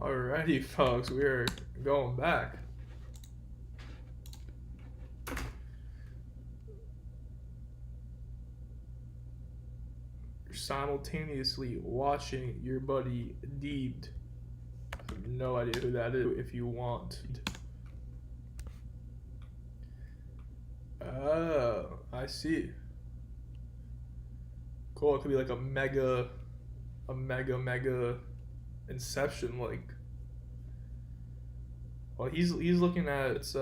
Alrighty, folks, we are going back. You're simultaneously watching your buddy Deed. I have no idea who that is. If you want. Oh, I see. Cool. It could be like a mega Inception like. Well, he's looking at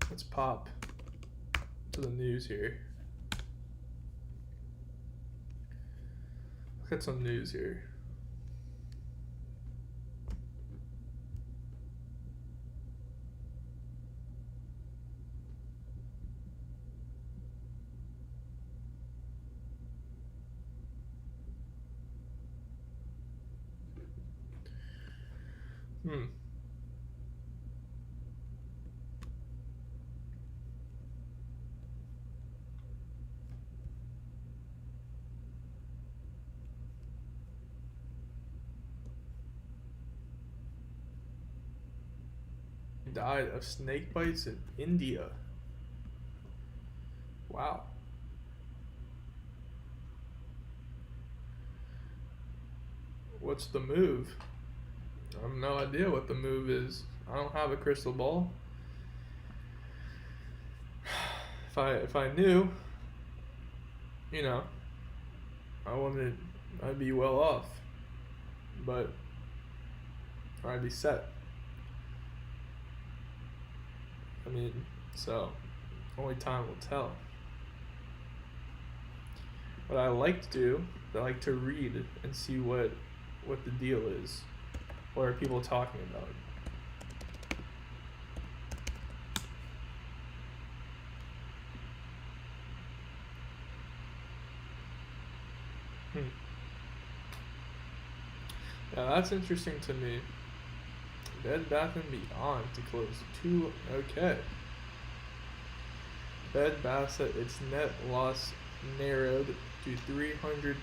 let's pop to the news here. Look at some news here. Died of snake bites in India. Wow. What's the move? I have no idea what the move is. I don't have a crystal ball. If I knew, I'd be well off. But I'd be set. So only time will tell. What I like to do, I like to read and see what the deal is. What are people talking about? Yeah, that's interesting to me. Bed Bath & Beyond to close 2. Okay. Bed Bath said its net loss narrowed to $302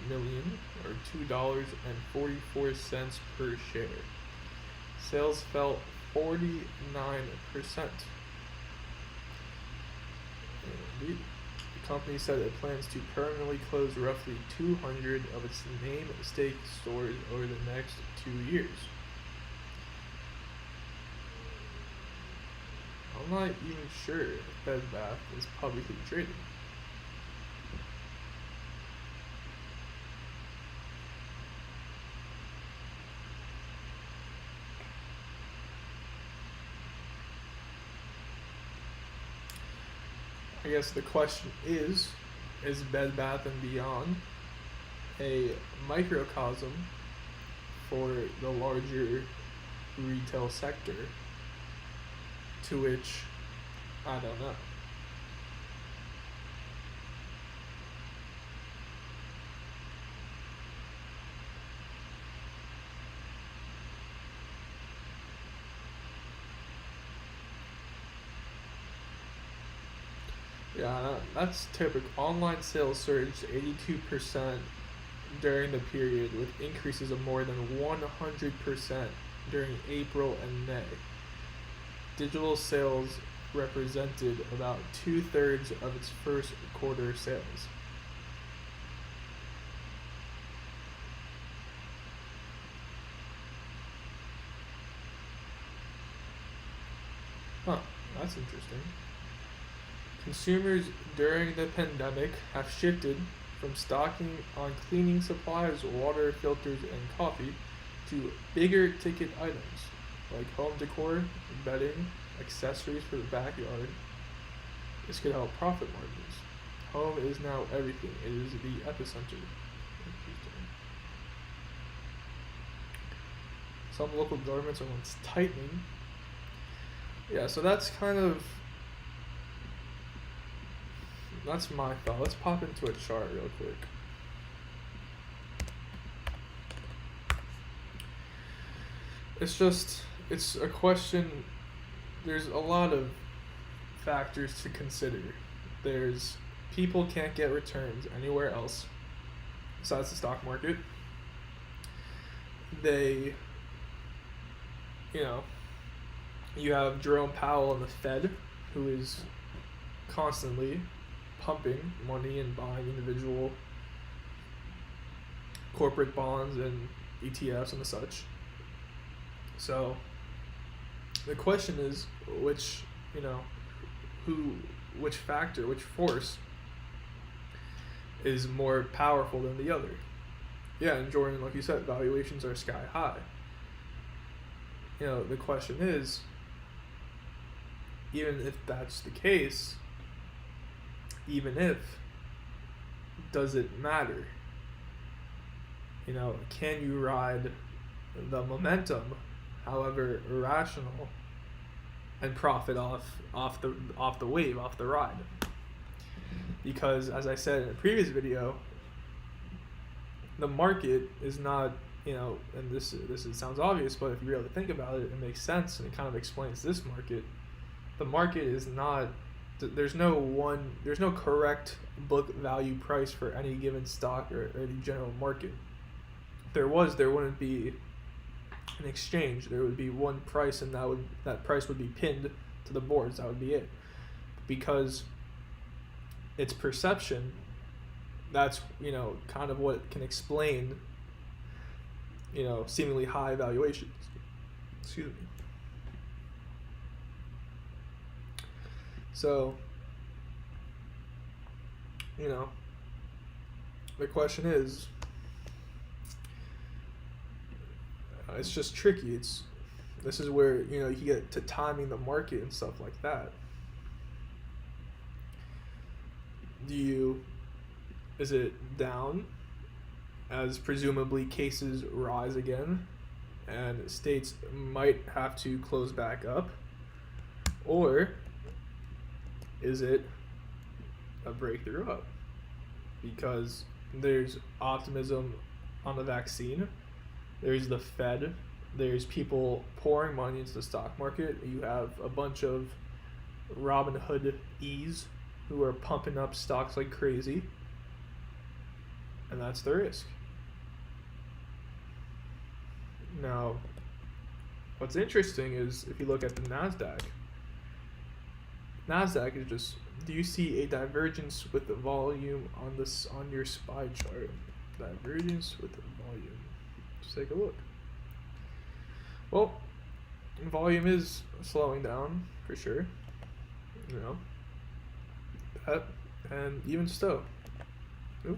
million, or $2.44 per share. Sales fell 49%. Indeed. The company said it plans to permanently close roughly 200 of its namesake stores over the next 2 years. I'm not even sure if Bed Bath is publicly traded. I guess the question is Bed Bath & Beyond a microcosm for the larger retail sector? To which, I don't know. Yeah, that's typical. Online sales surged 82% during the period, with increases of more than 100% during April and May. Digital sales represented about 2/3 of its first quarter sales. Huh, that's interesting. Consumers during the pandemic have shifted from stocking on cleaning supplies, water, filters, and coffee to bigger ticket items like home decor, bedding, accessories for the backyard. This could help profit margins. Home is now everything. It is the epicenter. Some local governments are once tightening. Yeah, so that's my thought. Let's pop into a chart real quick. It's a question. There's a lot of factors to consider. There's people can't get returns anywhere else besides the stock market. they, you know, you have Jerome Powell and the Fed, who is constantly pumping money and buying individual corporate bonds and ETFs and such. So the question is which force is more powerful than the other. Yeah, and Jordan, like you said, valuations are sky high. The question is, even if that's the case, does it matter? Can you ride the momentum, however irrational, and profit off the wave, off the ride? Because, as I said in a previous video, the market is not, and this sounds obvious, but if you really think about it, it makes sense, and it kind of explains this market. The market is not, there's no correct book value price for any given stock or any general market. If there wouldn't be an exchange. There would be one price, and that price would be pinned to the boards. That would be it. Because it's perception, that's kind of what can explain seemingly high valuations. Excuse me. So the question is, it's just tricky. This is where you get to timing the market and stuff like that. Is it down as presumably cases rise again and states might have to close back up, or is it a breakthrough up because there's optimism on the vaccine, there's the Fed, there's people pouring money into the stock market, you have a bunch of Robin Hood-ees who are pumping up stocks like crazy, and that's the risk. Now, what's interesting is if you look at the NASDAQ is just, do you see a divergence with the volume on your SPY chart? Divergence with the volume. Just take a look. Well, volume is slowing down for sure. That, and even so. Oop.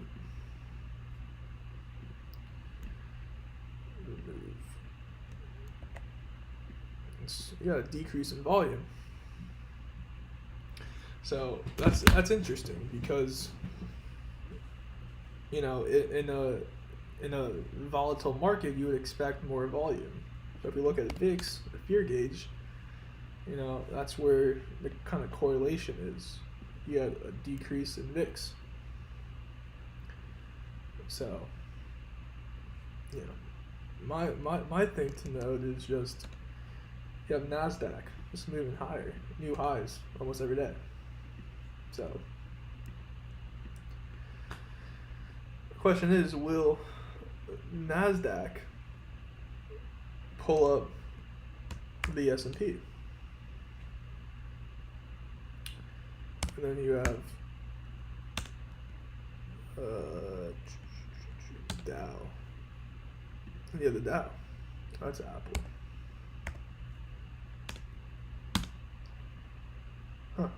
You got a decrease in volume. So that's interesting because in a volatile market you would expect more volume. So if you look at VIX, the fear gauge, that's where the kind of correlation is. You had a decrease in VIX. So my thing to note is just you have NASDAQ just moving higher, new highs almost every day. So the question is, will NASDAQ pull up the S&P? And then you have Dow. And the Dow. That's Apple. Huh.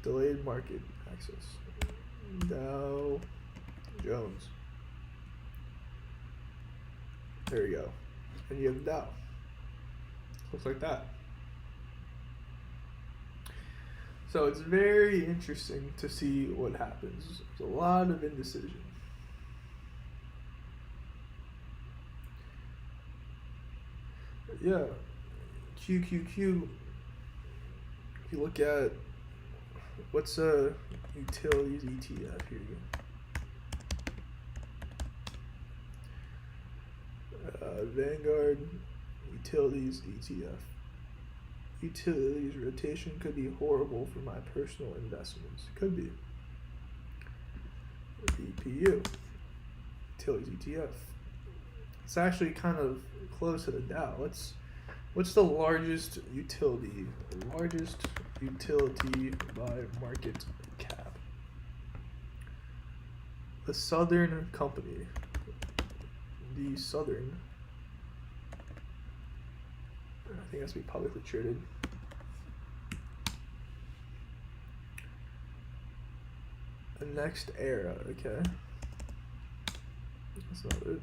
Delayed market access. Dow Jones. There you go. And you have the Dow. Looks like that. So it's very interesting to see what happens. There's a lot of indecision. Yeah, QQQ, if you look at, what's a utilities ETF here? Vanguard Utilities ETF. Utilities rotation could be horrible for my personal investments. Could be. BPU. Utilities ETF. It's actually kind of close to the Dow. What's the largest utility? The largest utility by market cap. The Southern Company. The Southern. I think it has to be publicly traded. The Next Era. Okay. That's not it.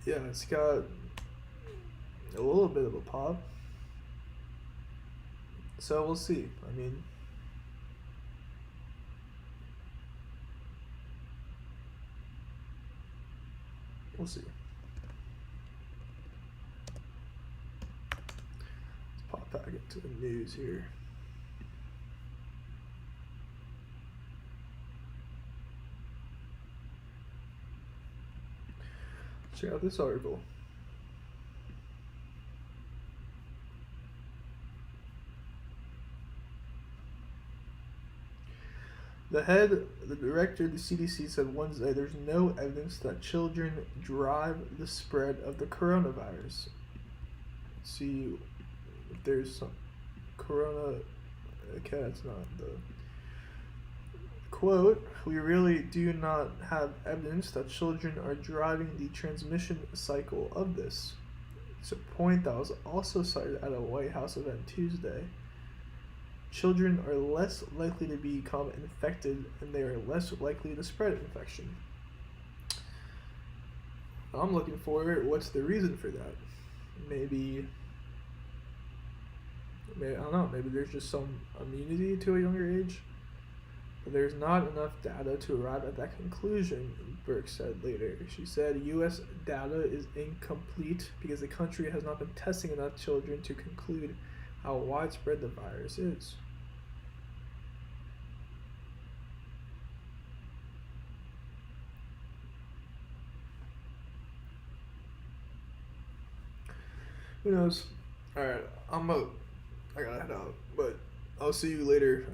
Yeah, it's got a little bit of a pop. So we'll see. I mean, we'll see. Let's pop back into the news here. Check out this article. The director of the CDC said Wednesday there's no evidence that children drive the spread of the coronavirus. Let's see if there's some corona. Okay, that's not the quote. We really do not have evidence that children are driving the transmission cycle of this. It's a point that was also cited at a White House event Tuesday. Children are less likely to become infected and they are less likely to spread infection. I'm looking for what's the reason for that. Maybe I don't know, maybe there's just some immunity to a younger age. But there's not enough data to arrive at that conclusion, Burke said later. She said U.S. data is incomplete because the country has not been testing enough children to conclude how widespread the virus is. Who knows? Alright, I gotta head out, but I'll see you later.